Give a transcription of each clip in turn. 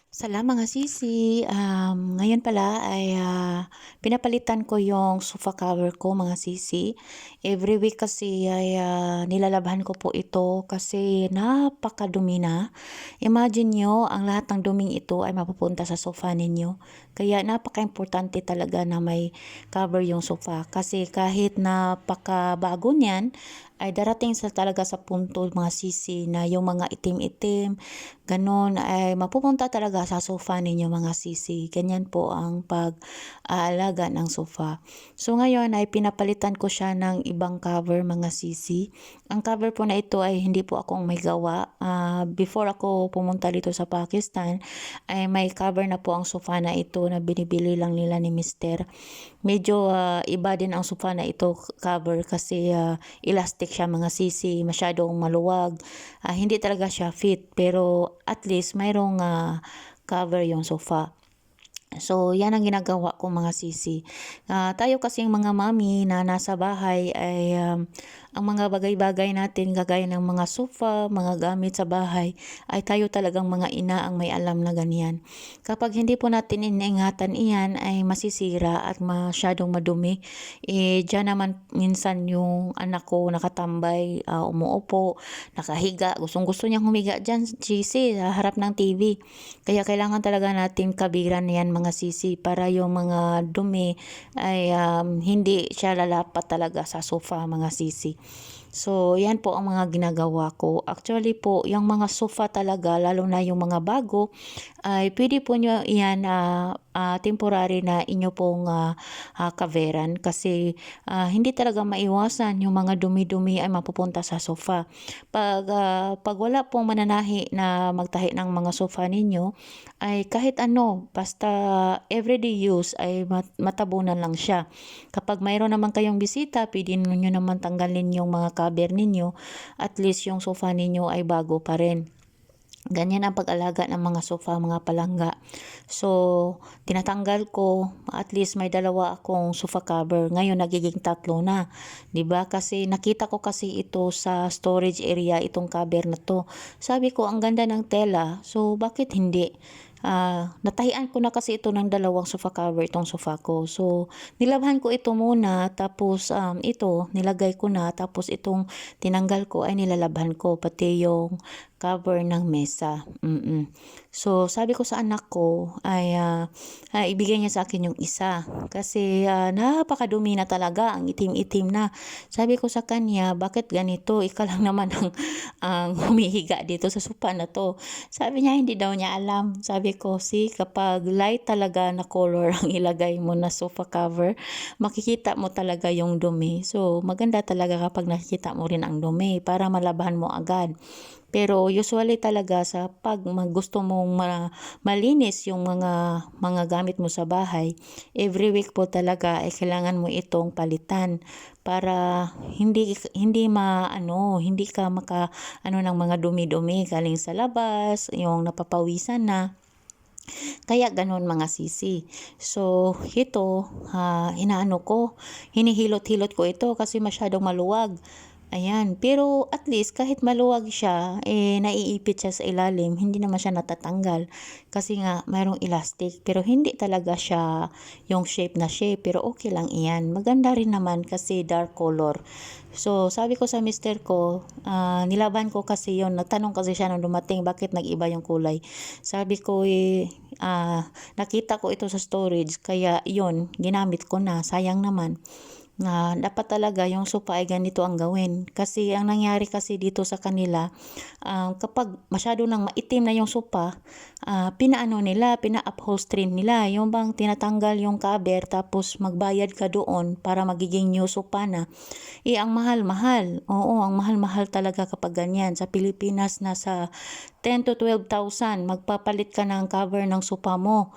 Mga sisi, ngayon pala ay, pinapalitan ko yung sofa cover ko mga sisi. Every week kasi ay, nilalabhan ko po ito kasi napakadumi na. Imagine niyo ang lahat ng duming ito ay mapupunta sa sofa ninyo. Kaya napakaimportante talaga na may cover yung sofa kasi kahit napakabago niyan, ay darating talaga sa punto mga sisi na yung mga itim-itim, gano'n ay mapupunta talaga sa sofa ninyo mga sisi. Ganyan po ang pag-aalaga ng sofa. So ngayon ay pinapalitan ko siya ng ibang cover mga sisi. Ang cover po na ito ay hindi po akong may gawa. Before ako pumunta dito sa Pakistan ay may cover na po ang sofa na ito na binibili lang nila ni mister. Medyo iba din ang sofa na ito cover kasi elastic siya mga sisi, masyadong maluwag. Hindi talaga siya fit pero at least mayroong cover yung sofa. So, yan ang ginagawa ko mga sisi. Tayo kasing mga mami na nasa bahay ay ang mga bagay-bagay natin kagaya ng mga sofa, mga gamit sa bahay ay tayo talagang mga ina ang may alam na ganyan. Kapag hindi po natin iniingatan iyan ay masisira at masyadong madumi. Diyan naman minsan yung anak ko nakatambay, umuupo, nakahiga, gustong-gusto niyang humiga diyan, sisi, sa harap ng TV. Kaya kailangan talaga natin kabiran yan mga sisi para yung mga dumi ay hindi siya lalapat talaga sa sofa mga sisi. So, yan po ang mga ginagawa ko. Actually po, yung mga sofa talaga, lalo na yung mga bago, ay pwede po nyo yan temporary na inyo pong kaveran kasi hindi talaga maiwasan yung mga dumi-dumi ay mapupunta sa sofa. Pag wala pong mananahi na magtahi ng mga sofa ninyo, ay kahit ano, basta everyday use ay matabunan lang siya. Kapag mayroon naman kayong bisita, pwede niyo naman tanggalin yung mga cover ninyo, at least yung sofa ninyo ay bago pa rin. Ganyan ang pag-alaga ng mga sofa, mga palangga. So, tinatanggal ko, at least may dalawa akong sofa cover. Ngayon nagiging tatlo na. 'Di ba? Kasi nakita ko kasi ito sa storage area, itong cover na to. Sabi ko, ang ganda ng tela. So, bakit hindi? Natahian ko na kasi ito ng dalawang sofa cover, itong sofa ko. So, nilabhan ko ito muna, tapos ito, nilagay ko na, tapos itong tinanggal ko ay nilalabhan ko, pati yung cover ng mesa. So, sabi ko sa anak ko ay ibigay niya sa akin yung isa. Kasi napakadumi na talaga, ang itim-itim na. Sabi ko sa kanya, bakit ganito? Ikaw lang naman ang humihiga dito sa sofa na to. Sabi niya, hindi daw niya alam. Sabi ko, kapag light talaga na color ang ilagay mo na sofa cover, makikita mo talaga yung dumi. So, maganda talaga kapag nakikita mo rin ang dumi para malabahan mo agad. Pero usually talaga sa pag gusto mong malinis yung mga gamit mo sa bahay, every week po talaga ay kailangan mo itong palitan para hindi ka ng mga dumi-dumi galing sa labas, yung napapawisan na. Kaya gano'n mga sisi. So, ito, hinihilot-hilot ko ito kasi masyadong maluwag. Ayan, pero at least kahit maluwag siya, naiipit siya sa ilalim, hindi naman siya natatanggal. Kasi nga, mayroong elastic, pero hindi talaga siya yung shape na shape, pero okay lang iyan. Maganda rin naman kasi dark color. So, sabi ko sa mister ko, nilaban ko kasi yon, nagtanong kasi siya nung dumating, bakit nag-iba yung kulay. Sabi ko, nakita ko ito sa storage, kaya yon, ginamit ko na, sayang naman na dapat talaga yung sofa ay ganito ang gawin. Kasi ang nangyari kasi dito sa kanila, kapag masyado nang maitim na yung sofa, pina-upholstery nila. Yung bang tinatanggal yung cover tapos magbayad ka doon para magiging new sofa na. Ang mahal-mahal. Oo, ang mahal-mahal talaga kapag ganyan. Sa Pilipinas, nasa 10 to 12,000 magpapalit ka ng cover ng sofa mo.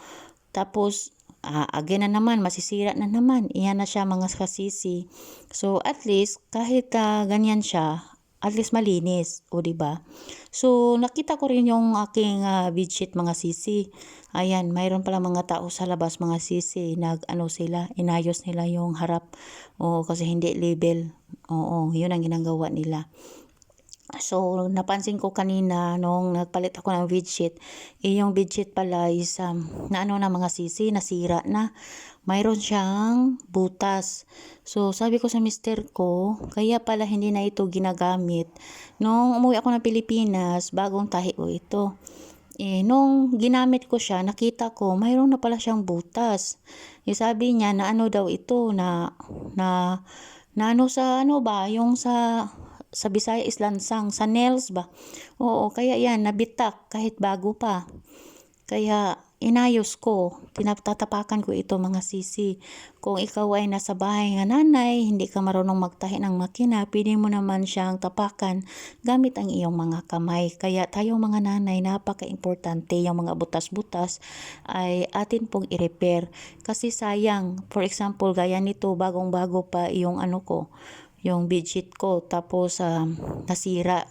Tapos, again na naman, masisira na naman. Iyan na siya mga kasisi. So, at least, kahit ganyan siya, at least malinis. O, diba? So, nakita ko rin yung aking bedsheet mga sisi. Ayan, mayroon pala mga tao sa labas mga sisi. Inayos nila yung harap. O, kasi hindi label. Oo, yun ang ginagawa nila. So, napansin ko kanina nung nagpalit ako ng bedsheet, yung bedsheet pala is na ano na mga sisi, nasira na. Mayroon siyang butas. So, sabi ko sa mister ko, kaya pala hindi na ito ginagamit. Nung umuwi ako ng Pilipinas, bagong tahi ko ito. Nung ginamit ko siya, nakita ko, mayroon na pala siyang butas. Sabi niya na ano daw ito, na, na ano sa ano ba, yung sa Bisaya is lansang, sa nails ba? Oo, kaya yan, nabitak kahit bago pa. Kaya inayos ko, tinatatapakan ko ito mga sisi. Kung ikaw ay nasa bahay nga nanay, hindi ka marunong magtahi ng makina, pwede mo naman siyang tapakan gamit ang iyong mga kamay. Kaya tayong mga nanay, napaka-importante yung mga butas-butas ay atin pong i-repair. Kasi sayang, for example, gaya nito, bagong-bago pa yung ano ko, yung bedsheet ko, tapos nasira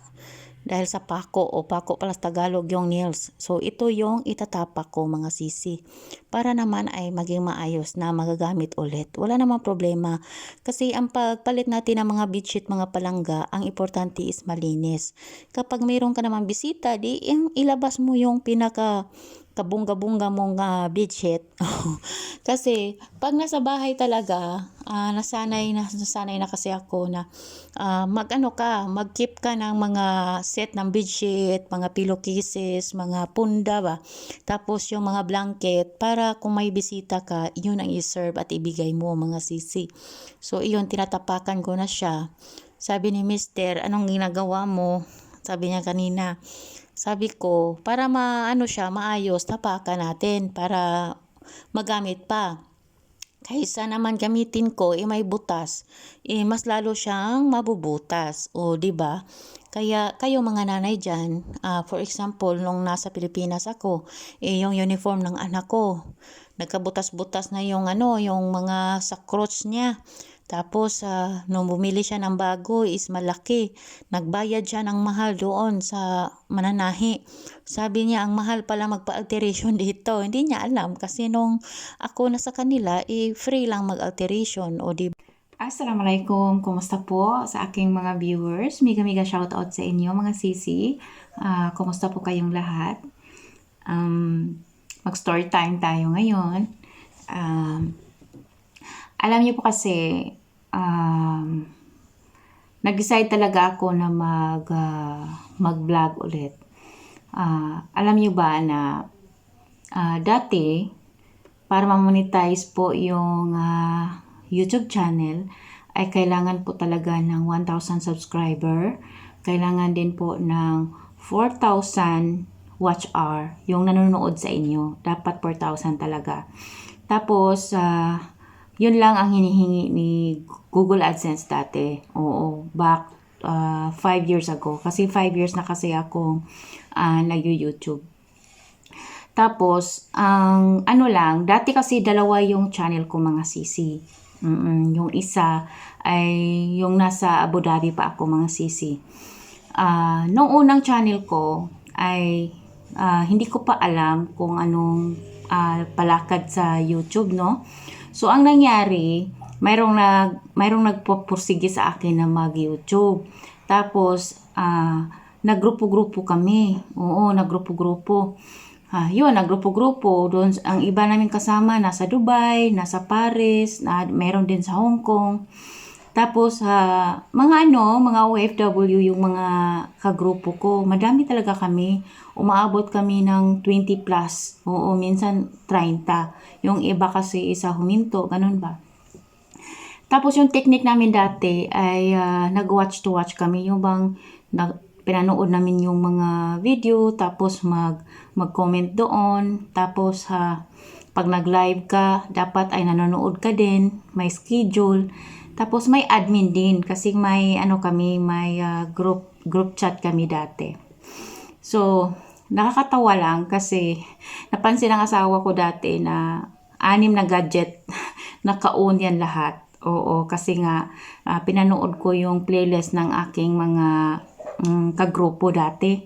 dahil sa pako o pako pala sa Tagalog yung nails. So ito yung itatapak ko mga sisi para naman ay maging maayos na magagamit ulit. Wala namang problema kasi ang pagpalit natin ng mga bedsheet, mga palangga, ang importante is malinis. Kapag mayroon ka naman bisita, di ilabas mo yung pinaka kabungga-bunga mong bedsheet. Kasi pag nasa bahay talaga, nasanay na kasi ako na mag-keep ka ng mga set ng bedsheet, mga pillowcases, mga punda ba. Tapos yung mga blanket para kung may bisita ka, yun ang i-serve at ibigay mo mga sisi. So iyon, tinatapakan ko na siya. Sabi ni Mister, anong ginagawa mo? Sabi niya kanina. Sabi ko, para maano siya, maayos, tapakan natin para magamit pa. Kaysa naman gamitin ko, may butas, mas lalo siyang mabubutas. O, di ba? Kaya kayo mga nanay dyan, for example, nung nasa Pilipinas ako, yung uniform ng anak ko, nagkabutas-butas na yung yung mga sa crotch niya. Tapos, nung bumili siya ng bago is malaki. Nagbayad siya ng mahal doon sa mananahi. Sabi niya, ang mahal pala magpa-alteration dito. Hindi niya alam kasi nung ako na sa kanila, free lang mag-alteration. O di Assalamualaikum, kumusta po sa aking mga viewers? Miga shoutout sa inyo mga sisi. Kumusta po kayong lahat? Mag-story time tayo ngayon. Alam niyo po kasi, nag-decide talaga ako na mag-vlog ulit. Alam niyo ba na dati, para ma-monetize po yung YouTube channel, ay kailangan po talaga ng 1,000 subscriber. Kailangan din po ng 4,000 watch hour yung nanonood sa inyo. Dapat 4,000 talaga. Tapos, yun lang ang hinihingi ni Google AdSense dati. Oo, back 5 years ago. Kasi 5 years na kasi ako nag-YouTube. Tapos, ang dati kasi dalawa yung channel ko mga sisi. Yung isa ay yung nasa Abu Dhabi pa ako mga sisi. Nung unang channel ko ay hindi ko pa alam kung anong palakad sa YouTube, no? So, ang nangyari, mayroong nagpupursige sa akin na mag-YouTube. Tapos, naggrupo-grupo kami. Oo, naggrupo-grupo. Yun, naggrupo-grupo. Doon, ang iba namin kasama, nasa Dubai, nasa Paris, meron din sa Hong Kong. Tapos, mga OFW yung mga kagrupo ko. Madami talaga kami. Umaabot kami ng 20 plus. Oo, minsan 30. Yung iba kasi isa huminto, ganun ba? Tapos yung technique namin dati ay nag-watch to watch kami. Yung bang pinanood namin yung mga video, tapos mag-comment doon. Tapos pag nag-live ka, dapat ay nanonood ka din. May schedule. Tapos may admin din kasi may may group chat kami dati. So, nakakatawa lang kasi napansin ng asawa ko dati na 6 na gadget naka-on yan lahat. Oo, kasi nga pinanood ko yung playlist ng aking mga kagrupo dati.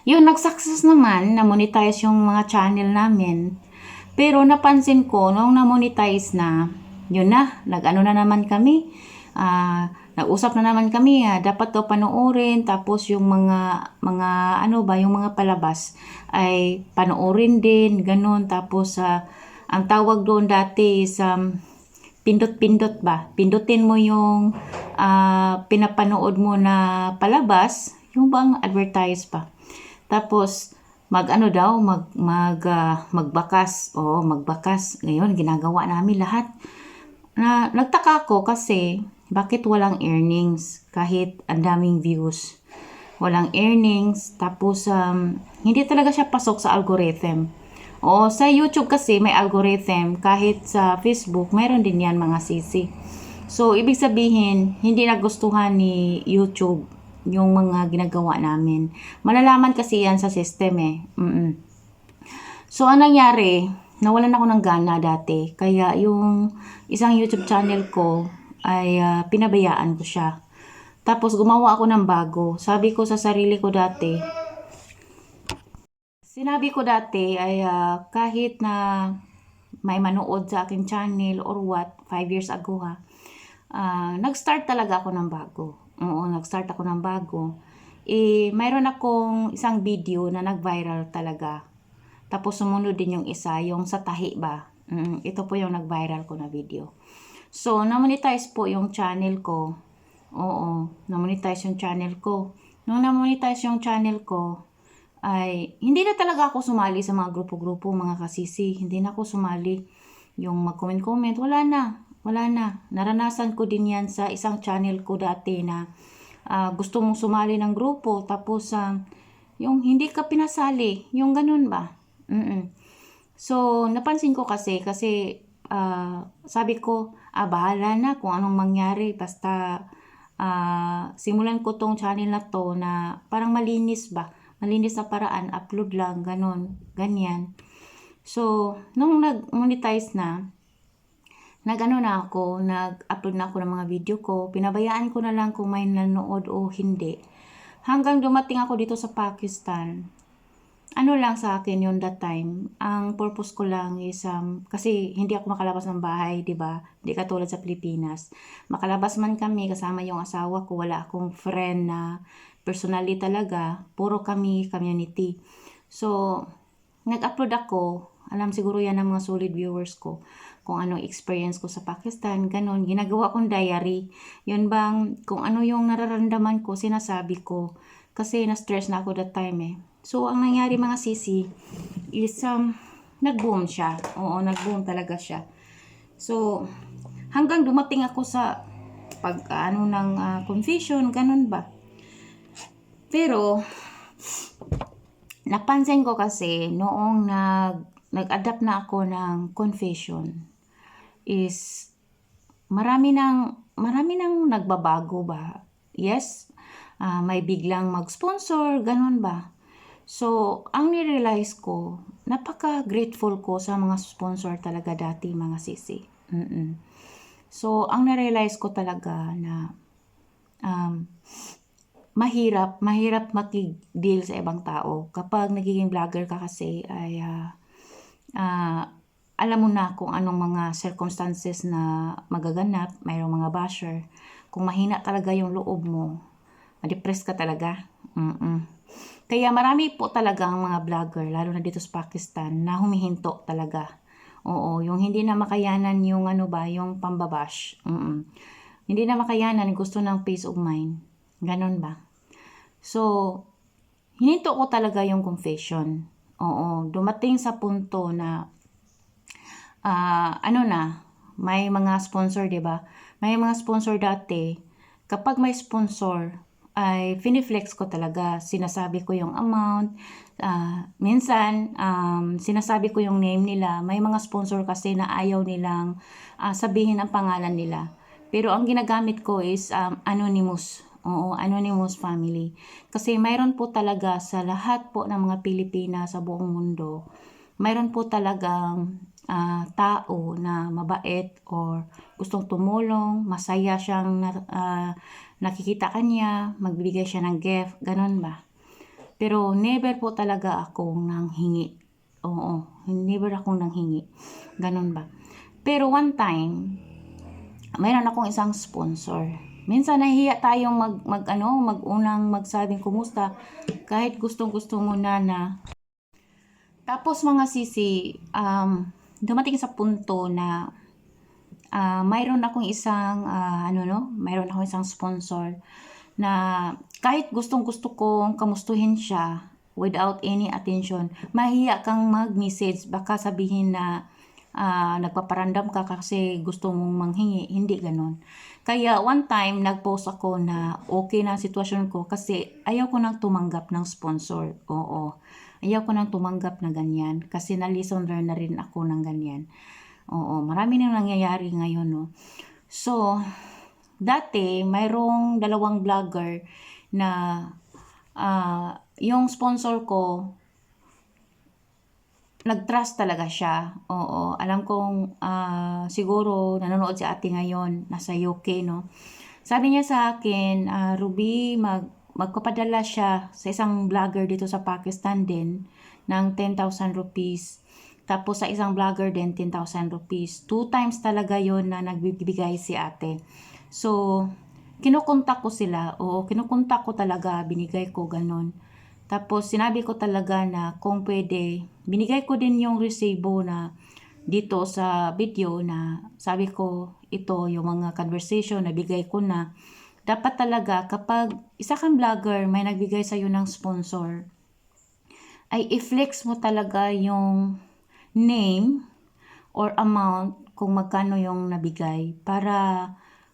Yun, nag-success naman, na-monetize yung mga channel namin. Pero napansin ko, nung na-monetize na, yun na, nag-ano na naman kami, nag-usap na naman kami, dapat daw panoorin, tapos yung mga ano ba, yung mga palabas ay panoorin din, ganun. Tapos ang tawag doon dati is pindot-pindot ba? Pindutin mo yung pinapanood mo na palabas, yung bang advertise pa. Tapos mag-ano daw, magbakas. Oo, magbakas. Ngayon, ginagawa namin lahat. Nagtaka ako kasi bakit walang earnings kahit ang daming views. Walang earnings, tapos hindi talaga siya pasok sa algorithm. O sa YouTube kasi may algorithm, kahit sa Facebook mayroon din yan mga sisi. So ibig sabihin, hindi nagustuhan ni YouTube yung mga ginagawa namin. Malalaman kasi yan sa system eh. So, anong nangyari? Nawalan ako ng gana dati. Kaya yung isang YouTube channel ko ay pinabayaan ko siya. Tapos gumawa ako ng bago. Sabi ko sa sarili ko dati, sinabi ko dati ay kahit na may manood sa akin channel or what, 5 years ago nag-start talaga ako ng bago. Oo, nag-start ako ng bago. Mayroon akong isang video na nag-viral talaga. Tapos sumunod din yung isa, yung sa tahi ba. Ito po yung nag-viral ko na video. So, na-monetize po yung channel ko. Oo, na-monetize yung channel ko. Nung na-monetize yung channel ko, ay hindi na talaga ako sumali sa mga grupo-grupo, mga kasisi. Hindi na ako sumali. Yung mag-comment-comment, wala na. Wala na. Naranasan ko din yan sa isang channel ko dati na gusto mong sumali ng grupo, tapos yung hindi ka pinasali, yung ganun ba? So, napansin ko kasi sabi ko, bahala na kung anong mangyari, basta simulan ko tong channel na to na parang malinis ba? Malinis na paraan, upload lang, ganun, ganyan. So, nung nag-monetize na, nag-upload na ako ng mga video ko, pinabayaan ko na lang kung may nanood o hindi. Hanggang dumating ako dito sa Pakistan, ano lang sa akin yun that time, ang purpose ko lang is, kasi hindi ako makalabas ng bahay, di ba? Hindi katulad sa Pilipinas. Makalabas man kami, kasama yung asawa ko, wala akong friend na personally talaga, puro kami, community. So, nag-upload ako, alam siguro yan ng mga solid viewers ko, kung anong experience ko sa Pakistan, ganun, ginagawa kong diary. Yun bang, kung ano yung nararamdaman ko, sinasabi ko, kasi na-stress na ako that time eh. So, ang nangyari mga sisi is nag-boom siya. Oo, nag-boom talaga siya. So, hanggang dumating ako sa ng confession, ganun ba. Pero, napansin ko kasi noong nag-adapt na ako ng confession is marami nang nagbabago ba. Yes, may biglang mag-sponsor, ganun ba. So, ang nirealize ko, napaka-grateful ko sa mga sponsor talaga dati, mga sisi. So, ang nirealize ko talaga na mahirap makig-deal sa ibang tao. Kapag nagiging vlogger ka kasi ay alam mo na kung anong mga circumstances na magaganap, mayroong mga basher. Kung mahina talaga yung loob mo, ma-depress ka talaga. Kaya marami po talaga ang mga vlogger, lalo na dito sa Pakistan, na humihinto talaga. Oo, yung hindi na makayanan yung yung pambabash. Hindi na makayanan, gusto ng peace of mind. Ganon ba? So, hininto ko talaga yung confession. Oo, dumating sa punto na may mga sponsor, 'di ba? May mga sponsor dati. Kapag may sponsor, ay finiflex ko talaga. Sinasabi ko yung amount. Minsan, sinasabi ko yung name nila. May mga sponsor kasi na ayaw nilang sabihin ang pangalan nila. Pero ang ginagamit ko is anonymous. Oo, anonymous family. Kasi mayroon po talaga sa lahat po ng mga Pilipina sa buong mundo, mayroon po talagang tao na mabait or gustong tumulong, masaya siyang nakikita kanya, magbibigay siya ng gift, ganun ba? Pero never po talaga akong nanghingi. Oo, never akong nanghingi. Ganun ba? Pero one time, mayroon akong isang sponsor. Minsan nahihiya tayong mag-unang magsabing kumusta kahit gustong-gusto mo na. Tapos mga sisi, dumating sa punto na mayroon akong isang mayroon akong isang sponsor na kahit gustong-gusto kong kamustuhin siya without any attention, mahiya kang mag-message, baka sabihin na nagpaparandam ka kasi gusto mong manghingi, hindi ganon. Kaya one time, nag-post ako na okay na ang sitwasyon ko kasi ayaw ko nang tumanggap ng sponsor. Oo, ayaw ko nang tumanggap na ganyan kasi na-lesson learn na rin ako ng ganyan. Oo, marami nang nangyayari ngayon, no. So, dati mayroong dalawang vlogger na yung sponsor ko, nag-trust talaga siya. Oo, alam kong siguro nanonood si ate ngayon, nasa UK, no. Sabi niya sa akin, Ruby, magpapadala siya sa isang vlogger dito sa Pakistan din ng 10,000 rupees. Tapos sa isang vlogger din, 10,000 rupees. 2 times talaga yon na nagbibigay si ate. So, kinukontak ko sila. Oo, kinukontak ko talaga, binigay ko ganon. Tapos sinabi ko talaga na kung pwede, binigay ko din yung resibo na dito sa video na sabi ko ito yung mga conversation na bigay ko na. Dapat talaga kapag isa kang vlogger may nagbigay sa'yo ng sponsor, ay i-flex mo talaga yung name or amount kung magkano yung nabigay para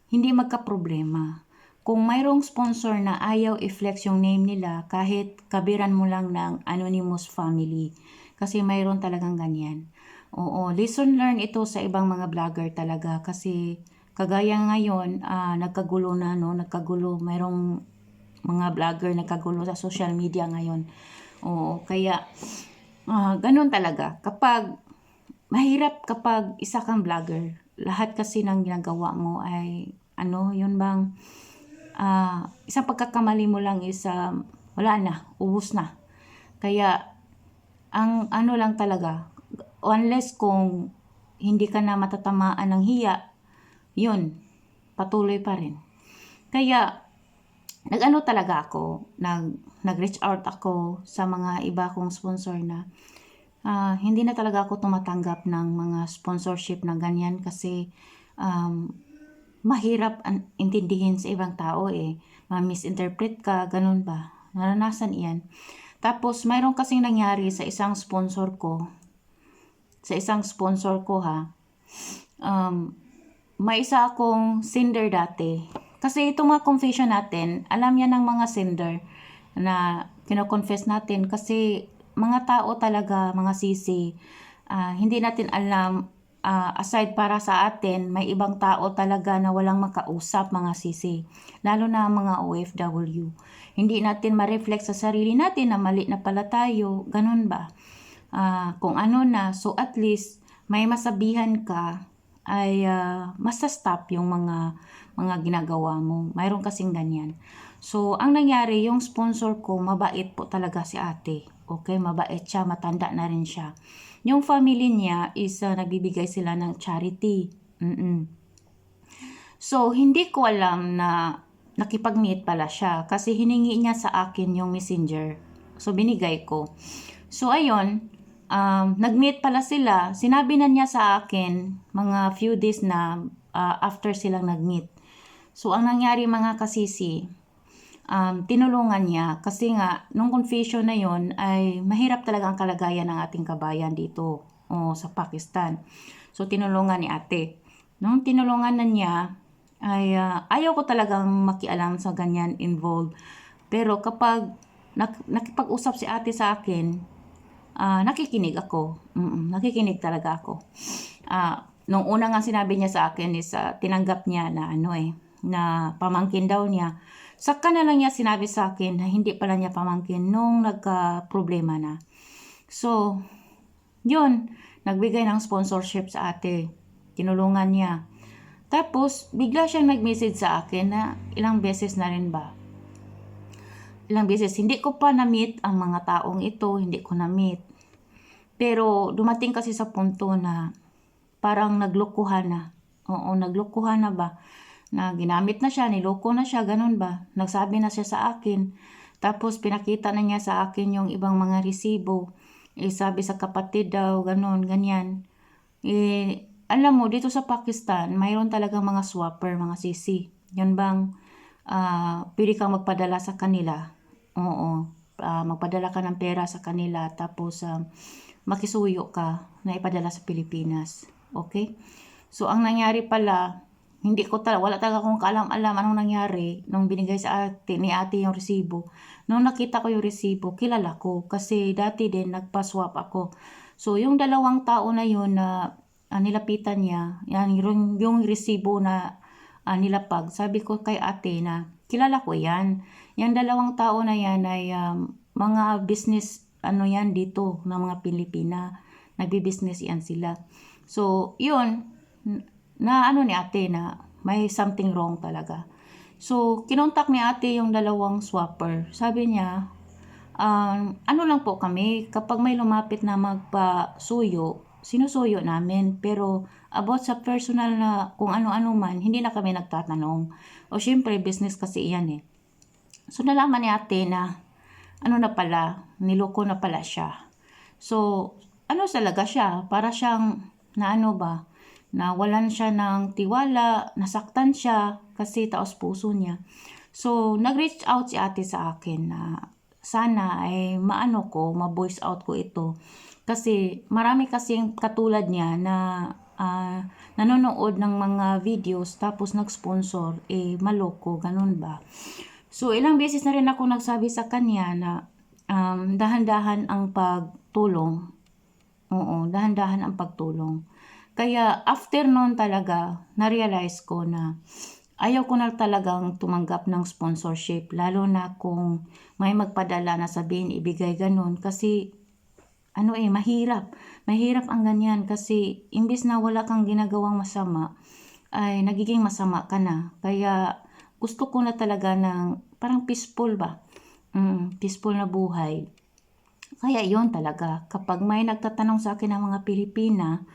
hindi magka-problema. Kung mayroong sponsor na ayaw i-flex yung name nila, kahit kabiran mo lang ng anonymous family. Kasi mayroon talagang ganyan. Oo, lesson learn ito sa ibang mga vlogger talaga. Kasi kagaya ngayon, nagkagulo na, no? Nagkagulo. Mayroong mga vlogger nagkagulo sa social media ngayon. Oo, kaya ganun talaga. Mahirap kapag isa kang vlogger. Lahat kasi ng ginagawa mo ay yun bang isang pagkakamali mo lang is wala na, ubos na. Kaya ang lang talaga, unless kung hindi ka na matatamaan ng hiya, yun, patuloy pa rin. Kaya talaga ako, nag-reach out ako sa mga iba kong sponsor na hindi na talaga ako tumatanggap ng mga sponsorship na ganyan kasi mahirap intindihin sa ibang tao ma-misinterpret ka, ganun ba? Naranasan iyan. Tapos, mayroon kasing nangyari sa isang sponsor ko. May isa akong sender dati. Kasi itong mga confession natin, alam yan ng mga sender na kino-confess natin kasi mga tao talaga, mga sisi, hindi natin alam, aside para sa atin, may ibang tao talaga na walang makausap, mga sisi. Lalo na mga OFW. Hindi natin ma-reflect sa sarili natin na mali na pala tayo, ganun ba? Kung ano na, so at least may masabihan ka ay masa-stop yung mga ginagawa mo. Mayroon kasing ganyan. So, ang nangyari, yung sponsor ko, mabait po talaga si ate. Okay, mabait siya, matanda na rin siya. Yung family niya is nagbibigay sila ng charity. So, hindi ko alam na nakipag-meet pala siya kasi hiningi niya sa akin yung messenger. So, binigay ko. So, ayun, nag-meet pala sila. Sinabi na niya sa akin mga few days na after silang nag-meet. So, ang nangyari mga kasisi, tinulungan niya kasi nga, nung confession na yon ay mahirap talaga ang kalagayan ng ating kabayan dito sa Pakistan. So, tinulungan ni ate. Nung tinulungan na niya, ay ayaw ko talagang makialam sa ganyan involved. Pero kapag nakipag-usap si ate sa akin, nakikinig ako. Nakikinig talaga ako. Nung una nga sinabi niya sa akin is tinanggap niya na na pamangkin daw niya. Saka na lang niya sinabi sa akin na hindi pala niya pamangkin nung nagka-problema na. So, yun, nagbigay ng sponsorship sa ate. Tinulungan niya. Tapos, bigla siyang nag-message sa akin na ilang beses na rin ba. Ilang beses. Hindi ko pa na-meet ang mga taong ito. Hindi ko na-meet. Pero, dumating kasi sa punto na parang naglukuhan na. Oo, naglukuhan na ba? na ginamit na siya, niloko na siya, ganun ba? Nagsabi na siya sa akin. Tapos pinakita na niya sa akin yung ibang mga resibo. Sabi sa kapatid daw, ganun, ganyan. Alam mo, dito sa Pakistan, mayroon talagang mga swapper, mga sisi. Yan bang pwede kang magpadala sa kanila. Oo. Magpadala ka ng pera sa kanila tapos makisuyo ka na ipadala sa Pilipinas. Okay? So, ang nangyari pala, wala talaga akong kaalam-alam anong nangyari nung binigay ni ate yung resibo. Nung nakita ko yung resibo, kilala ko kasi dati din nagpa-swap ako. So, yung dalawang tao na yun na nilapitan niya, yung resibo na nilapag, sabi ko kay ate na kilala ko yan. Yung dalawang tao na yan ay mga business yan dito ng mga Pilipina. Nagbi-business yan sila. So, yun, na ni ate na may something wrong talaga. So, kinontak ni ate yung dalawang swapper. Sabi niya, ano lang po kami, kapag may lumapit na magpasuyo, sinusuyo namin. Pero about sa personal na kung ano-ano man, hindi na kami nagtatanong. O syempre, business kasi iyan eh. So, nalaman ni ate na niloko na pala siya. So, talaga siya? Para siyang, nawalan siya ng tiwala, nasaktan siya kasi taos puso niya. So, nag-reach out si ate sa akin na sana ay ma-voice out ko ito. Kasi marami kasing katulad niya na nanonood ng mga videos tapos nag-sponsor, maloko, ganun ba? So, ilang beses na rin ako nagsabi sa kanya na dahan-dahan ang pagtulong. Oo, dahan-dahan ang pagtulong. Kaya after noon talaga, na-realize ko na ayaw ko na talagang tumanggap ng sponsorship. Lalo na kung may magpadala na sabihin, ibigay ganun. Kasi, mahirap. Mahirap ang ganyan. Kasi, imbis na wala kang ginagawang masama, ay nagiging masama ka na. Kaya, gusto ko na talaga ng parang peaceful ba? Peaceful na buhay. Kaya yon talaga, kapag may nagtatanong sa akin ng mga Pilipina,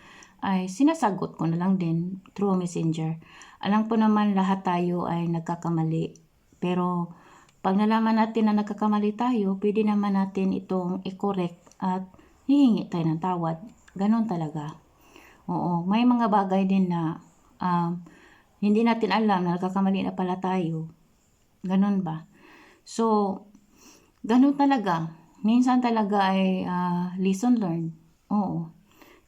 ay sinasagot ko na lang din through messenger. Alam ko naman lahat tayo ay nagkakamali. Pero pag nalaman natin na nagkakamali tayo, pwede naman natin itong i-correct at hihingi tayo ng tawad. Ganon talaga. Oo, may mga bagay din na hindi natin alam na nagkakamali na pala tayo. Ganon ba? So, ganon talaga. Minsan talaga ay lesson learned. Oo.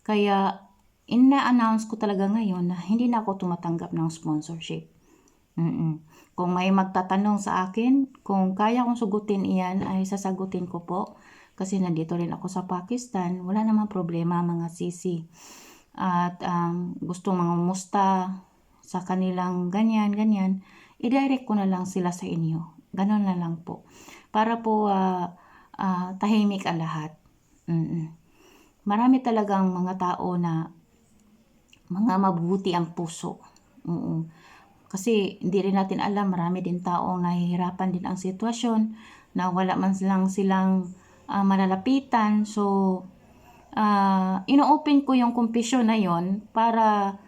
Kaya, ina-announce ko talaga ngayon na hindi na ako tumatanggap ng sponsorship. Kung may magtatanong sa akin, kung kaya kong sugutin iyan, ay sasagutin ko po. Kasi nandito rin ako sa Pakistan, wala namang problema mga sisi. At gusto mga musta sa kanilang ganyan, i-direct ko na lang sila sa inyo. Ganon na lang po. Para po tahimik ang lahat. Marami talagang mga tao na mga mabuti ang puso. Kasi hindi rin natin alam, marami din taong nahihirapan din ang sitwasyon na wala man lang silang malalapitan. So, ino-open ko yung confession na yon para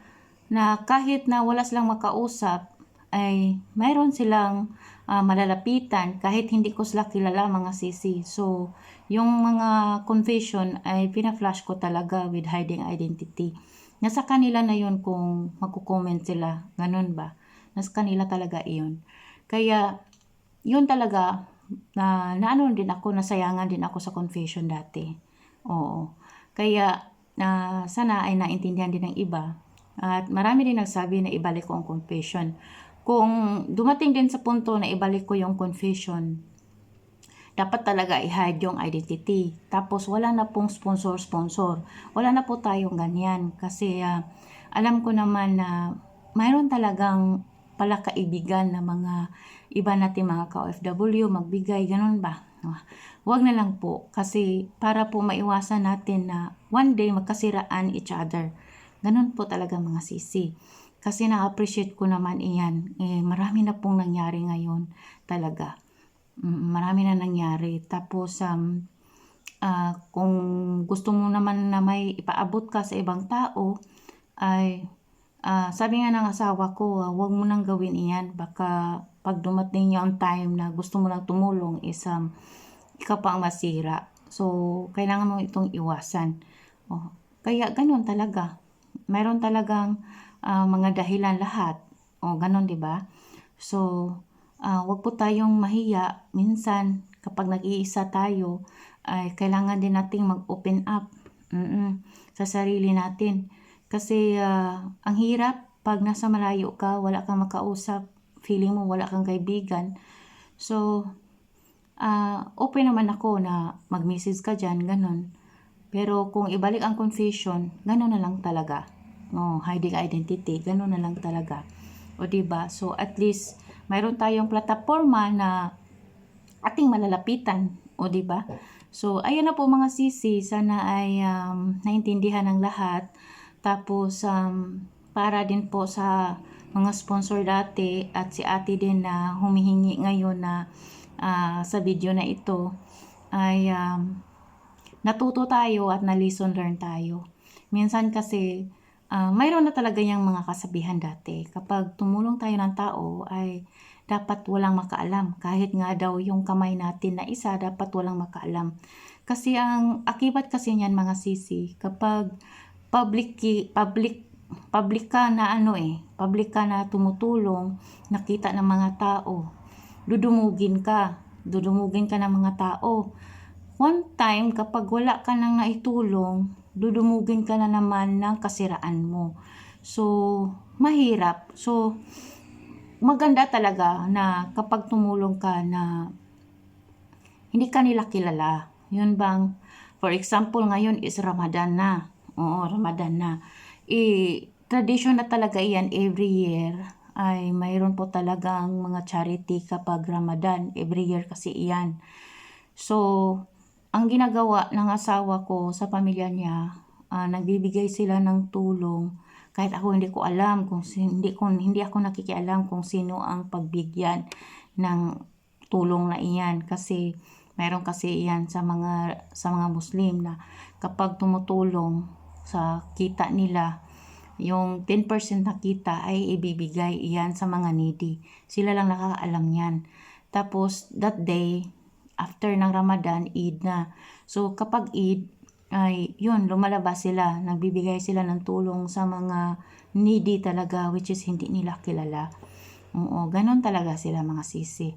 na kahit na wala silang makausap, ay mayroon silang malalapitan kahit hindi ko sila kilala mga sisi. So, yung mga confession ay pina-flash ko talaga with hiding identity. Nasa kanila na yun kung magko-comment sila. Ganun ba? Nasa kanila talaga iyon. Kaya, yun talaga, din ako, nasayangan din ako sa confession dati. Oo. Kaya, sana ay naintindihan din ng iba. At marami din nagsabi na ibalik ko ang confession. Kung dumating din sa punto na ibalik ko yung confession, dapat talaga i-hide yung identity. Tapos wala na pong sponsor. Wala na po tayong ganyan. Kasi alam ko naman na mayroon talagang pala kaibigan na mga iba natin mga ka-OFW, magbigay, ganun ba? Huwag na lang po. Kasi para po maiwasan natin na one day magkasiraan each other. Ganun po talaga mga sisi. Kasi na-appreciate ko naman iyan. Marami na pong nangyari ngayon talaga. Marami na nangyari. Tapos, kung gusto mo naman na may ipaabot ka sa ibang tao, ay sabi nga ng asawa ko, wag mo nang gawin iyan. Baka pag dumating yung time na gusto mo lang tumulong, ikaw pa ang masira. So, kailangan mo itong iwasan. Oh, kaya ganun talaga. Mayroon talagang mga dahilan lahat. O, ganun, di ba? So, wag po tayong mahiya. Minsan, kapag nag-iisa tayo, ay kailangan din nating mag-open up sa sarili natin. Kasi ang hirap pag nasa malayo ka, wala kang makausap, feeling mo wala kang kaibigan. So, open naman ako na mag-message ka dyan, ganun. Pero kung ibalik ang confession, ganun na lang talaga. No, hiding identity, ganun na lang talaga. O diba? So, at least, mayroon tayong plataforma na ating malalapitan. O diba? So, ayun na po mga sisi. Sana ay naintindihan ng lahat. Tapos, para din po sa mga sponsor dati at si ate din na humihingi ngayon na sa video na ito ay natuto tayo at na-lesson learn tayo. Minsan kasi mayroon na talaga yung mga kasabihan dati. Kapag tumulong tayo ng tao ay dapat walang makaalam. Kahit nga daw yung kamay natin na isa, dapat walang makaalam. Kasi ang akibat kasi niyan mga sisi, kapag public ka na public ka na tumutulong, nakita ng mga tao, dudumugin ka ng mga tao. One time, kapag wala ka nang naitulong, dudumugin ka na naman ng kasiraan mo. So, mahirap. So, maganda talaga na kapag tumulong ka na hindi ka nila kilala. Yun bang, for example, ngayon is Ramadan na. Oo, Ramadan na. Tradition na talaga iyan every year ay mayroon po talagang mga charity kapag Ramadan. Every year kasi iyan. So, ang ginagawa ng asawa ko sa pamilya niya, nagbibigay sila ng tulong. Kahit ako hindi ko alam hindi ako nakikialam kung sino ang pagbigyan ng tulong na iyan kasi mayroon kasi iyan sa mga Muslim na kapag tumutulong sa kita nila, yung 10% na kita ay ibibigay iyan sa mga needy. Sila lang nakakaalam yan. Tapos that day, after ng Ramadan, Eid na. So kapag Eid, ay yun, lumalabas sila, nagbibigay sila ng tulong sa mga needy talaga, which is hindi nila kilala. Oo, ganun talaga sila mga sisi.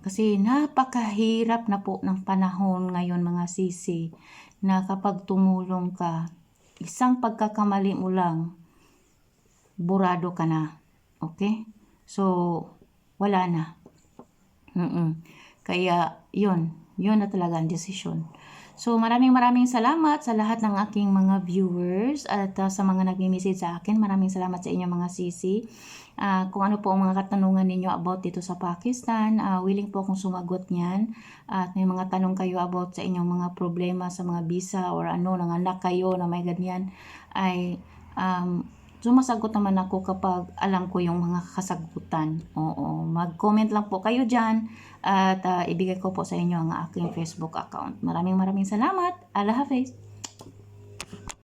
Kasi napakahirap na po ng panahon ngayon mga sisi, na kapag tumulong ka, isang pagkakamali mo lang, burado ka na. Okay? So, wala na. Kaya, yun na talaga ang desisyon. So, maraming salamat sa lahat ng aking mga viewers at sa mga nag-message sa akin. Maraming salamat sa inyo mga sisi. Kung ano po ang mga katanungan ninyo about dito sa Pakistan, willing po akong sumagot niyan. At may mga tanong kayo about sa inyong mga problema sa mga visa or nanganak kayo na may ganyan, ay sumasagot naman ako kapag alam ko yung mga kasagutan. Oo, mag-comment lang po kayo dyan at ibigay ko po sa inyo ang aking Facebook account. Maraming salamat. Allah Hafiz.